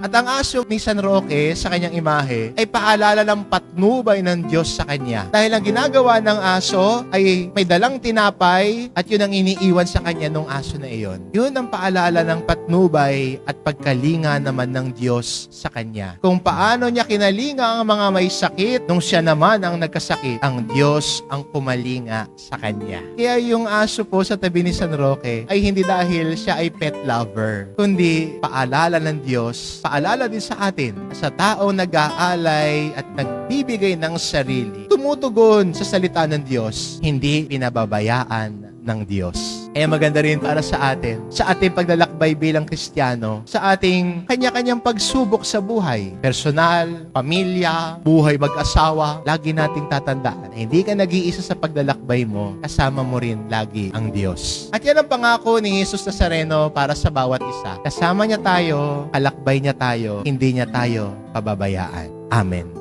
At ang aso ni San Roque sa kanyang imahe ay paalala ng patnubay ng Diyos sa kanya. Dahil ang ginagawa ng aso ay may dalang tinapay at yun ang iniiwan sa kanya ng aso na iyon. Yun ang paalala ng patnubay at pagkalinga naman ng Diyos sa kanya. Kung paano niya kinalinga ang mga may sakit nung siya naman ang nagkasakit, ang Diyos ang kumalinga sa kanya. Kaya yung aso po sa tabi ni San Roque ay hindi dahil siya ay pet lover, kundi paalala ng Diyos, paalala din sa atin, sa taong nag-aalay at nagbibigay ng sarili, tumutugon sa salita ng Diyos, hindi pinababayaan ng Diyos. Kaya maganda rin para sa atin, sa ating paglalakbay bilang Kristiyano, sa ating kanya-kanyang pagsubok sa buhay, personal, pamilya, buhay mag-asawa, lagi nating tatandaan, hindi ka nag-iisa sa paglalakbay mo, kasama mo rin lagi ang Diyos. At yan ang pangako ni Jesus Nazareno para sa bawat isa. Kasama niya tayo, kalakbay niya tayo, hindi niya tayo pababayaan. Amen.